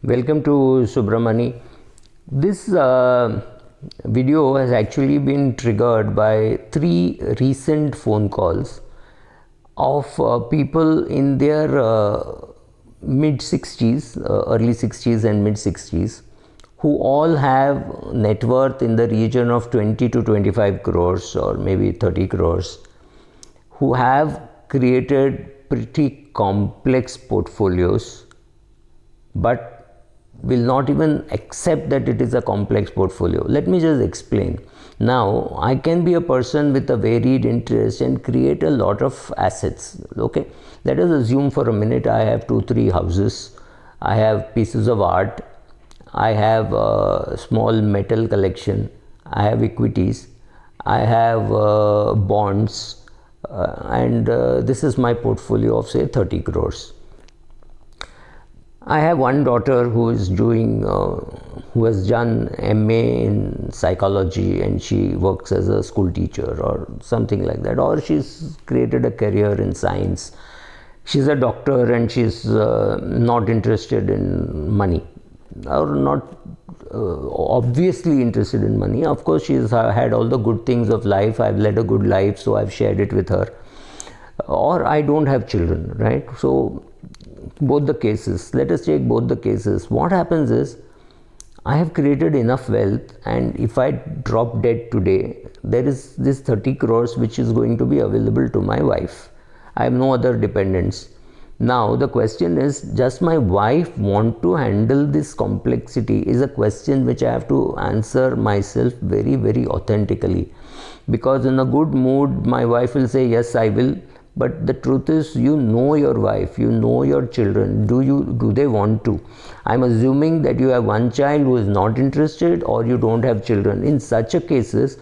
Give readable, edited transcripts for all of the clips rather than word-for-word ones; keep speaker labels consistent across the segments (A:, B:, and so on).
A: Welcome to Subramani. This video has actually been triggered by 3 recent phone calls of people in their mid 60s, early 60s and mid 60s, who all have net worth in the region of 20 to 25 crores or maybe 30 crores, who have created pretty complex portfolios but will not even accept that it is a complex portfolio. Let me just explain. Now, I can be a person with a varied interest and create a lot of assets. Okay, let us assume for a minute I have 2-3 houses, I have pieces of art, I have a small metal collection, I have equities, I have bonds, and this is my portfolio of say 30 crores. I have one daughter who is doing, who has done MA in psychology and she works as a school teacher or something like that, or she's created a career in science. She's a doctor and she's not interested in money, or not obviously interested in money. Of course, she's had all the good things of life. I've led a good life, so I've shared it with her. Or I don't have children, right? So both the cases, let us take both the cases. What happens is, I have created enough wealth, and if I drop dead today, there is this 30 crores which is going to be available to my wife. I have no other dependents. Now the question is, does my wife want to handle this complexity, is a question which I have to answer myself very, very authentically. Because in a good mood, my wife will say, yes, I will. But the truth is, you know your wife, you know your children. Do they want to? I'm assuming that you have one child who is not interested, or you don't have children. In such a cases,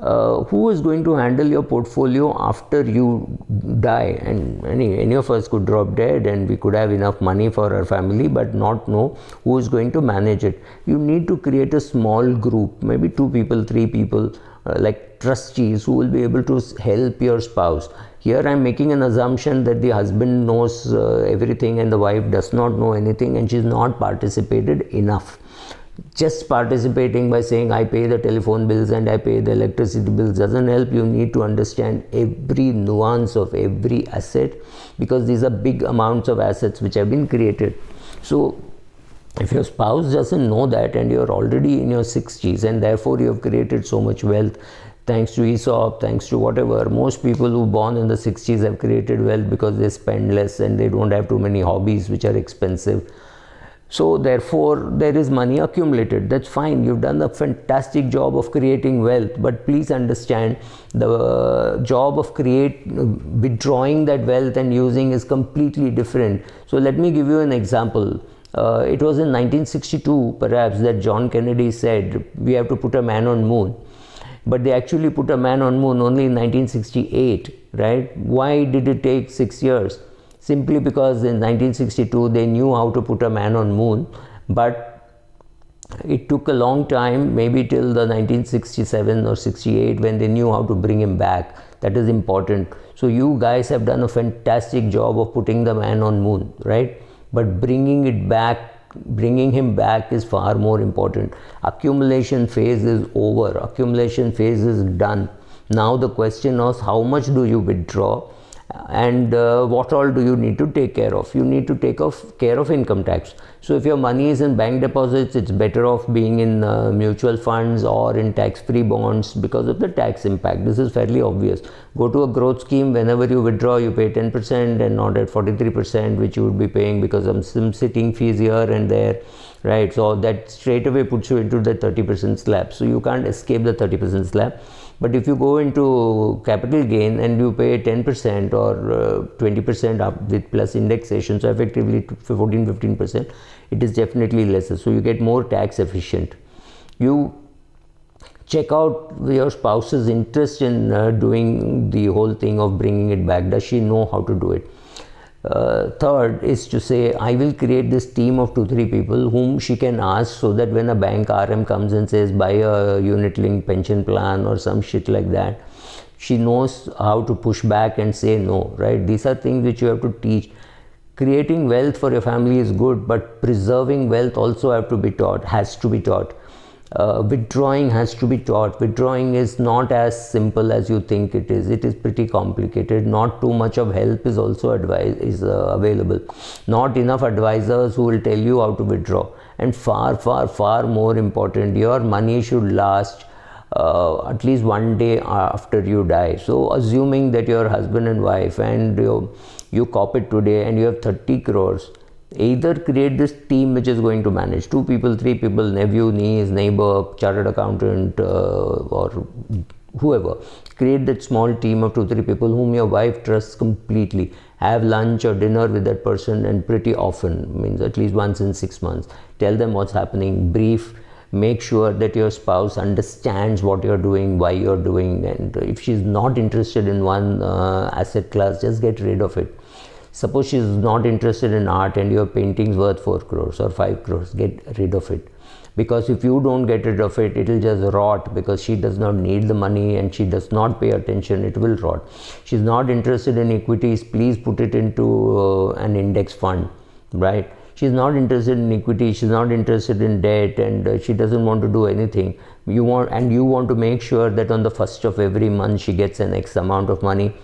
A: who is going to handle your portfolio after you die? And any of us could drop dead and we could have enough money for our family, but not know who is going to manage it. You need to create a small group, maybe 2 people, 3 people, like trustees, who will be able to help your spouse. Here I am making an assumption that the husband knows everything and the wife does not know anything, and she is not participated enough. Just participating by saying I pay the telephone bills and I pay the electricity bills doesn't help. You need to understand every nuance of every asset, because these are big amounts of assets which have been created. So if your spouse doesn't know that, and you're already in your 60s and therefore you have created so much wealth, thanks to ESOP, thanks to whatever, most people who born in the 60s have created wealth because they spend less and they don't have too many hobbies which are expensive. So therefore there is money accumulated. That's fine. You've done a fantastic job of creating wealth, but please understand the job of withdrawing that wealth and using is completely different. So let me give you an example. It was in 1962 perhaps that John Kennedy said we have to put a man on moon. But they actually put a man on moon only in 1968, right? Why did it take 6 years? Simply because in 1962 they knew how to put a man on moon, but it took a long time, maybe till the 1967 or 68, when they knew how to bring him back. That is important. So you guys have done a fantastic job of putting the man on moon, right? But bringing him back is far more important. Accumulation phase is over. Accumulation phase is done. Now the question is, how much do you withdraw, and what all do you need to take care of? You need to take care of income tax. So if your money is in bank deposits, it's better off being in mutual funds or in tax-free bonds because of the tax impact. This is fairly obvious. Go to a growth scheme. Whenever you withdraw, you pay 10% and not at 43%, which you would be paying because of some sitting fees here and there, right? So that straight away puts you into the 30% slab. So you can't escape the 30% slab. But if you go into capital gain and you pay 10% or 20% up with plus indexation, so effectively 14-15%, it is definitely lesser. So you get more tax efficient. You check out your spouse's interest in doing the whole thing of bringing it back. Does she know how to do it? Third is to say, I will create this team of 2-3 people whom she can ask, so that when a bank RM comes and says buy a unit linked pension plan or some shit like that, she knows how to push back and say no, right? These are things which you have to teach. creating wealth for your family is good, but preserving wealth also has to be taught. Withdrawing has to be taught. Withdrawing is not as simple as you think it is. It is pretty complicated. Not too much of help is also available. Not enough advisors who will tell you how to withdraw. And far more important, your money should last at least one day after you die. So assuming that you're husband and wife and you cop it today and you have 30 crores, either create this team which is going to manage 2 people, 3 people, nephew, niece, neighbor, chartered accountant, or whoever. Create that small team of 2-3 people whom your wife trusts completely. Have lunch or dinner with that person, and pretty often, means at least once in 6 months. Tell them what's happening, brief. Make sure that your spouse understands what you're doing, why you're doing, and if she's not interested in one asset class, just get rid of it. Suppose she's not interested in art and your painting's worth 4 crores or 5 crores, get rid of it. Because if you don't get rid of it, it'll just rot, because she does not need the money and she does not pay attention, it will rot. She's not interested in equities, please put it into an index fund, right? She's not interested in equity, she's not interested in debt, and she doesn't want to do anything. You want to make sure that on the first of every month she gets an X amount of money.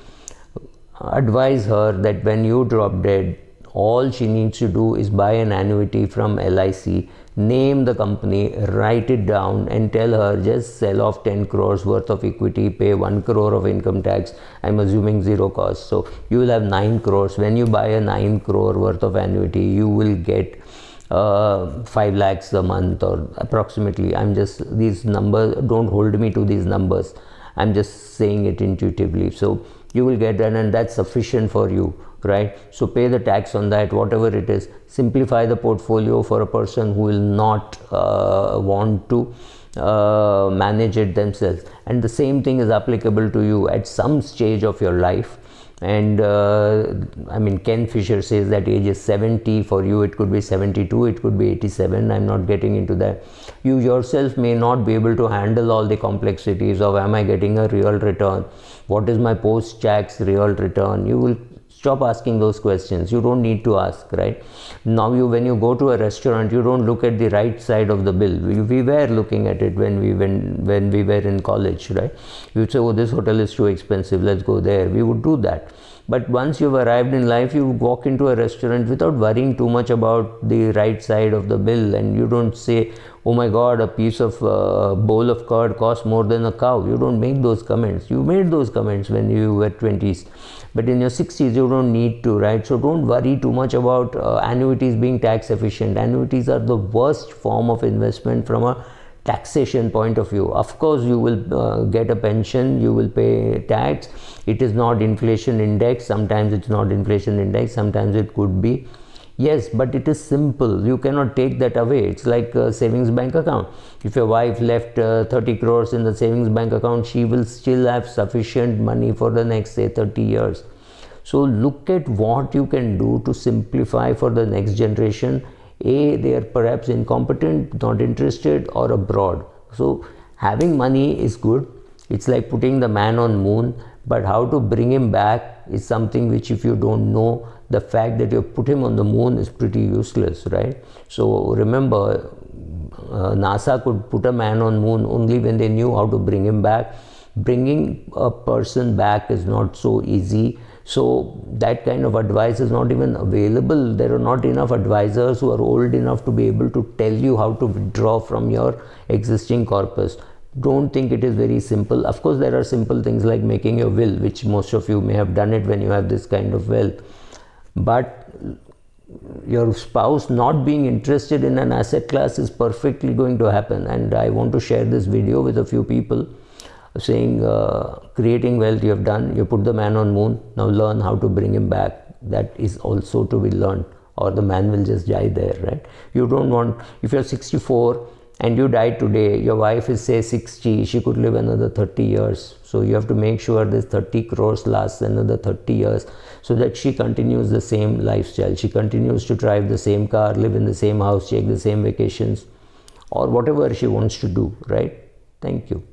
A: Advise her that when you drop dead, all she needs to do is buy an annuity from LIC, name the company, write it down, and tell her just sell off 10 crores worth of equity, pay 1 crore of income tax. I'm assuming 0 cost. So you will have 9 crores. When you buy a 9 crore worth of annuity, you will get 5 lakhs a month, or approximately. These numbers, don't hold me to these numbers. I'm just saying it intuitively. So you will get that, and that's sufficient for you, right? So pay the tax on that, whatever it is. Simplify the portfolio for a person who will not want to manage it themselves. And the same thing is applicable to you at some stage of your life. And Ken Fisher says that age is 70. For you it could be 72, it could be 87. I'm not getting into that. You yourself may not be able to handle all the complexities of, am I getting a real return? What is my post-tax real return? You will stop asking those questions. You don't need to ask, right? Now when you go to a restaurant, you don't look at the right side of the bill. We were looking at it when we were in college, right? You would say, oh, this hotel is too expensive, let's go there. We would do that. But once you've arrived in life, you walk into a restaurant without worrying too much about the right side of the bill, and you don't say, oh my God, a piece of bowl of curd costs more than a cow. You don't make those comments. You made those comments when you were 20s. But in your 60s, you don't need to, right? So don't worry too much about annuities being tax efficient. Annuities are the worst form of investment from a taxation point of view. Of course, you will get a pension, you will pay tax. It is not inflation index. Sometimes it's not inflation index, sometimes it could be. Yes, but it is simple. You cannot take that away. It's like a savings bank account. If your wife left 30 crores in the savings bank account, she will still have sufficient money for the next, say, 30 years. So look at what you can do to simplify for the next generation. They are perhaps incompetent, not interested, or abroad. So having money is good. It's like putting the man on moon, but how to bring him back is something which, if you don't know, the fact that you put him on the moon is pretty useless, right? So remember, NASA could put a man on moon only when they knew how to bring him back. Bringing a person back is not so easy. So that kind of advice is not even available. There are not enough advisors who are old enough to be able to tell you how to withdraw from your existing corpus. Don't think it is very simple. Of course, there are simple things like making your will, which most of you may have done it when you have this kind of wealth. But your spouse not being interested in an asset class is perfectly going to happen. And I want to share this video with a few people saying, creating wealth you have done, you put the man on moon, now learn how to bring him back. That is also to be learned, or the man will just die there, right? You don't want, if you're 64 and you die today, your wife is say 60, she could live another 30 years. So you have to make sure this 30 crores lasts another 30 years so that she continues the same lifestyle. She continues to drive the same car, live in the same house, take the same vacations, or whatever she wants to do, right? Thank you.